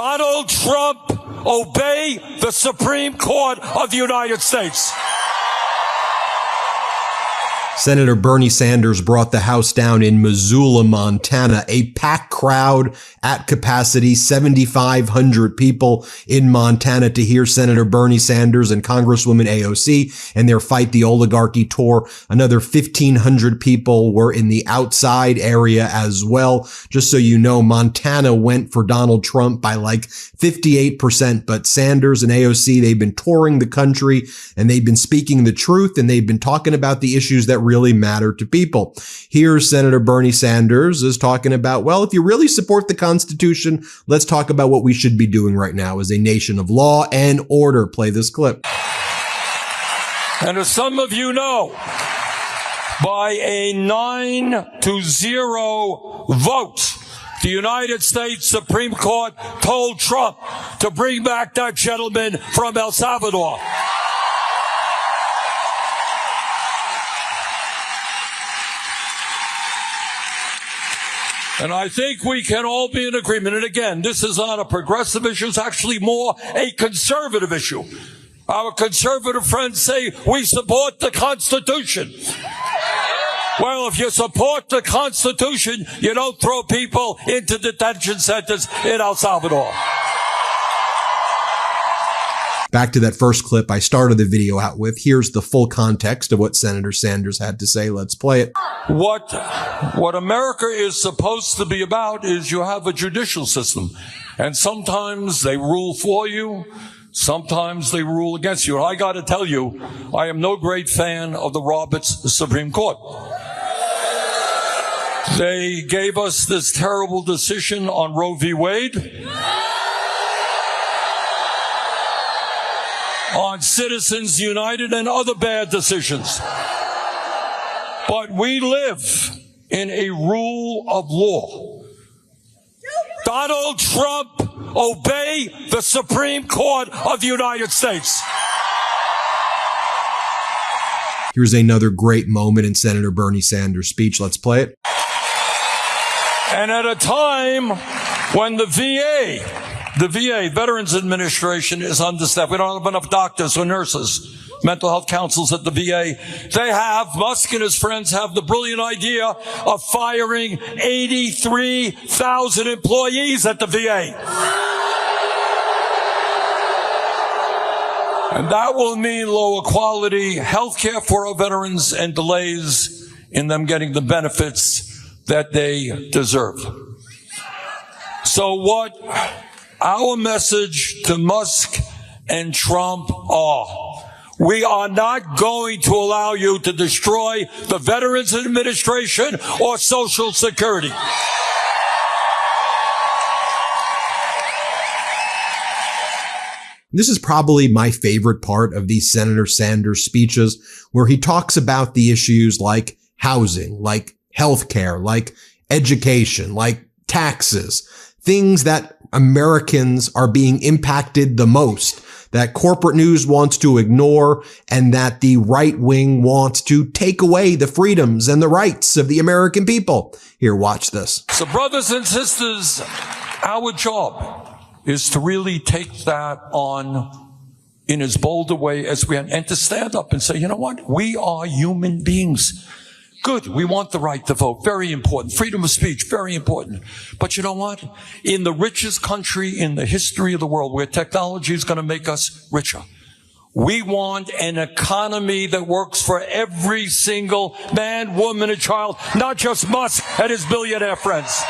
Donald Trump obey the Supreme Court of the United States. Senator Bernie Sanders brought the House down in Missoula, Montana, a packed crowd at capacity, 7,500 people in Montana to hear Senator Bernie Sanders and Congresswoman AOC and their Fight the Oligarchy tour. Another 1,500 people were in the outside area as well. Just so you know, Montana went for Donald Trump by like 58%, but Sanders and AOC, they've been touring the country and they've been speaking the truth and they've been talking about the issues that really matter to people. Here, Senator Bernie Sanders is talking about, well, if you really support the Constitution, let's talk about what we should be doing right now as a nation of law and order. Play this clip. And as some of you know, by a 9-0 vote, the United States Supreme Court told Trump to bring back that gentleman from El Salvador. And I think we can all be in agreement. And again, this is not a progressive issue. It's actually more a conservative issue. Our conservative friends say we support the Constitution. Well, if you support the Constitution, you don't throw people into detention centers in El Salvador. Back to that first clip I started the video out with. Here's the full context of what Senator Sanders had to say. Let's play it. What America is supposed to be about is you have a judicial system. And sometimes they rule for you. Sometimes they rule against you. And I got to tell you, I am no great fan of the Roberts Supreme Court. They gave us this terrible decision on Roe v. Wade, on Citizens United and other bad decisions. But we live in a rule of law. Donald Trump obey the Supreme Court of the United States. Here's another great moment in Senator Bernie Sanders' speech. Let's play it. And at a time when the VA, Veterans Administration, is understaffed. We don't have enough doctors or nurses, mental health counselors at the VA. Musk and his friends have the brilliant idea of firing 83,000 employees at the VA. And that will mean lower quality health care for our veterans and delays in them getting the benefits that they deserve. So what our message to Musk and Trump are: we are not going to allow you to destroy the Veterans Administration or Social Security. This is probably my favorite part of these Senator Sanders speeches, where he talks about the issues like housing, like healthcare, like education, like taxes, things that Americans are being impacted the most, that corporate news wants to ignore, and that the right wing wants to take away the freedoms and the rights of the American people. Here, watch this. So brothers and sisters, our job is to really take that on in as bold a way as we can, and to stand up and say, you know what? We are human beings. Good. We want the right to vote. Very important. Freedom of speech. Very important. But you know what? In the richest country in the history of the world, where technology is going to make us richer, we want an economy that works for every single man, woman, and child, not just Musk and his billionaire friends.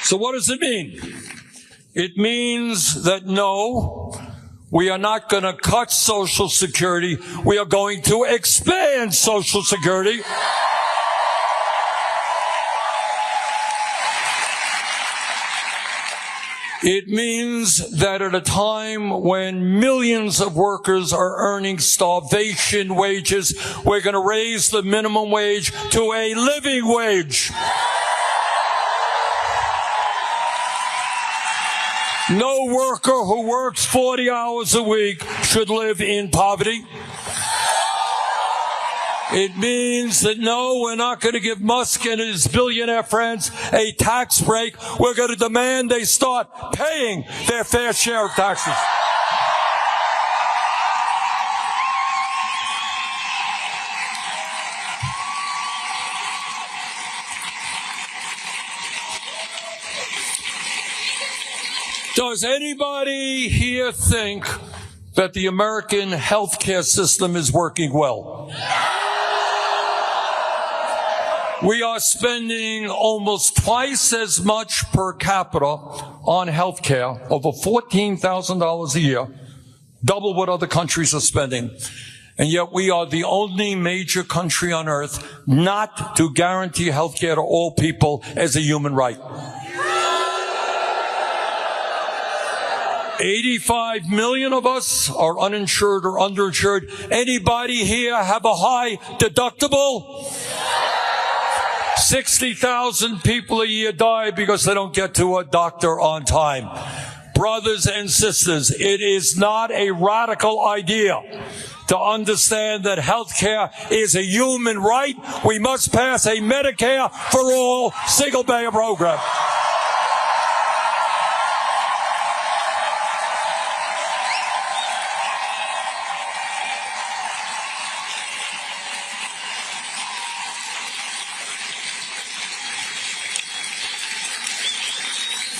So what does it mean? It means that no, we are not going to cut Social Security. We are going to expand Social Security. It means that at a time when millions of workers are earning starvation wages, we're going to raise the minimum wage to a living No worker who works 40 hours a week should live in poverty. It means that no, we're not going to give Musk and his billionaire friends a tax break. We're going to demand they start paying their fair share of taxes. Does anybody here think that the American healthcare system is working well? We are spending almost twice as much per capita on healthcare, over $14,000 a year, double what other countries are spending. And yet we are the only major country on earth not to guarantee healthcare to all people as a human right. 85 million of us are uninsured or underinsured. Anybody here have a high deductible? 60,000 people a year die because they don't get to a doctor on time. Brothers and sisters, it is not a radical idea to understand that healthcare is a human right. We must pass a Medicare for all single-payer program.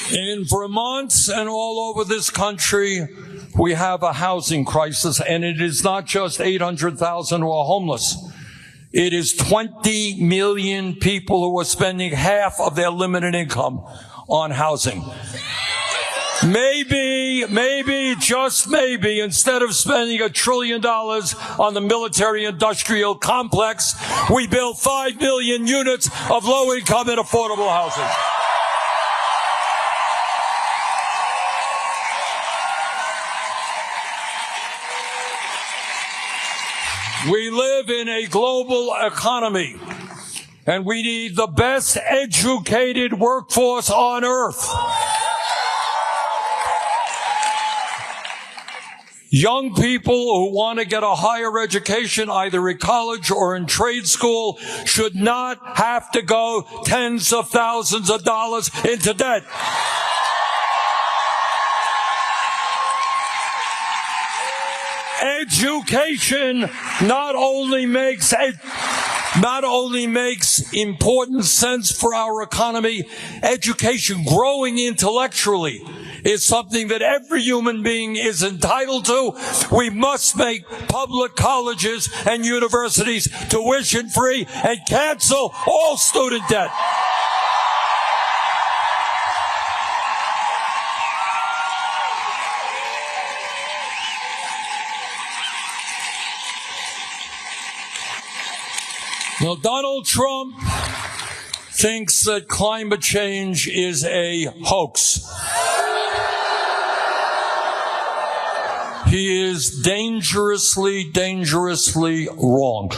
In Vermont and all over this country, we have a housing crisis, and it is not just 800,000 who are homeless. It is 20 million people who are spending half of their limited income on housing. Maybe, just maybe, instead of spending $1 trillion on the military-industrial complex, we build 5 million units of low-income and affordable housing. We live in a global economy, and we need the best educated workforce on earth. Young people who want to get a higher education, either at college or in trade school, should not have to go tens of thousands of dollars into debt. Education not only makes important sense for our economy, education, growing intellectually, is something that every human being is entitled to. We must make public colleges and universities tuition free and cancel all student debt. Now, Donald Trump thinks that climate change is a hoax. He is dangerously wrong.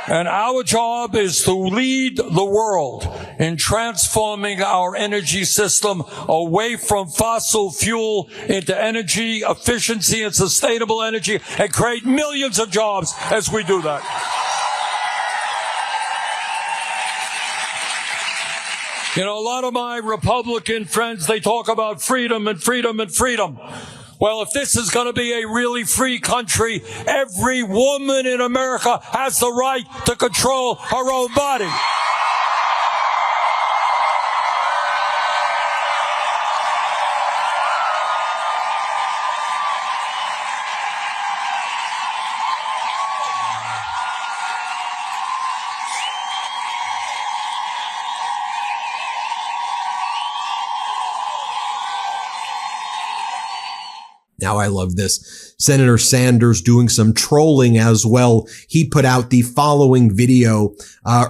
And our job is to lead the world in transforming our energy system away from fossil fuel into energy efficiency and sustainable energy, and create millions of jobs as we do that. You know, a lot of my Republican friends, they talk about freedom and freedom and freedom. Well, if this is going to be a really free country, every woman in America has the right to control her own body. Now I love this. Senator Sanders doing some trolling as well. He put out the following video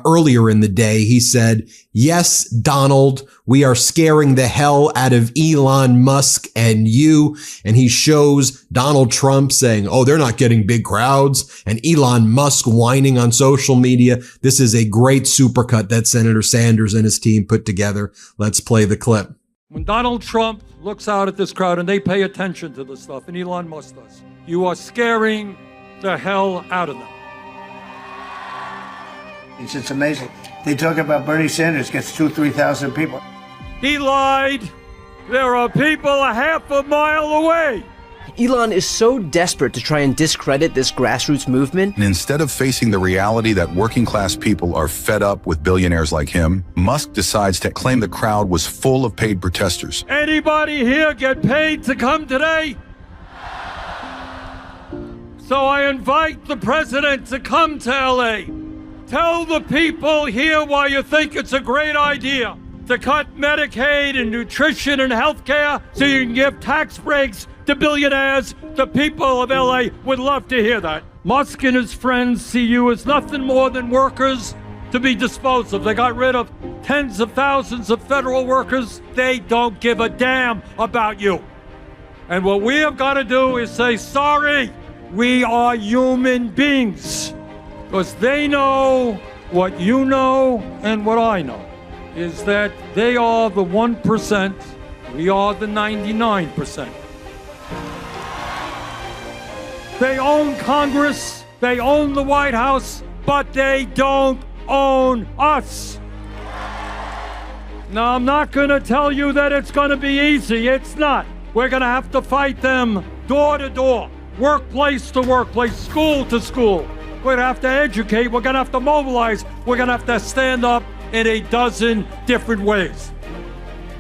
earlier in the day. He said, "Yes, Donald, we are scaring the hell out of Elon Musk and you." And he shows Donald Trump saying, "Oh, they're not getting big crowds," and Elon Musk whining on social media. This is a great supercut that Senator Sanders and his team put together. Let's play the clip. When Donald Trump looks out at this crowd and they pay attention to this stuff, and Elon Musk does, you are scaring the hell out of them. It's amazing. They talk about Bernie Sanders gets 3,000 people. He lied. There are people a half a mile away. Elon is so desperate to try and discredit this grassroots movement. And instead of facing the reality that working class people are fed up with billionaires like him, Musk decides to claim the crowd was full of paid protesters. Anybody here get paid to come today? So I invite the president to come to LA. Tell the people here why you think it's a great idea to cut Medicaid and nutrition and health care so you can give tax breaks to billionaires. The people of LA would love to hear that. Musk and his friends see you as nothing more than workers to be disposed of. They got rid of tens of thousands of federal workers. They don't give a damn about you. And what we have got to do is say, sorry, we are human beings. Because they know what you know and what I know is that they are the 1%, we are the 99%. They own Congress, they own the White House, but they don't own us. Now, I'm not going to tell you that it's going to be easy. It's not. We're going to have to fight them door to door, workplace to workplace, school to school. We're going to have to educate. We're going to have to mobilize. We're going to have to stand up in a dozen different ways.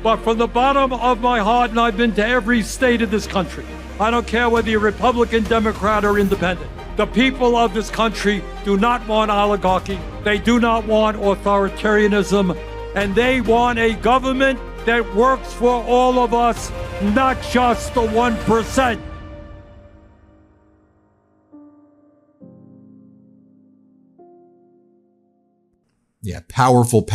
But from the bottom of my heart, and I've been to every state of this country, I don't care whether you're Republican, Democrat, or Independent. The people of this country do not want oligarchy. They do not want authoritarianism. And they want a government that works for all of us, not just the 1%. Yeah, powerful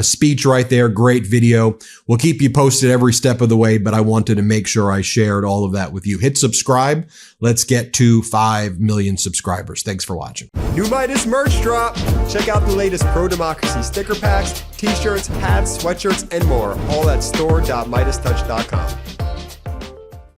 speech right there. Great video. We'll keep you posted every step of the way, but I wanted to make sure I shared all of that with you. Hit subscribe. Let's get to 5 million subscribers. Thanks for watching. New Midas merch drop. Check out the latest pro-democracy sticker packs, t-shirts, hats, sweatshirts, and more. All at store.MeidasTouch.com.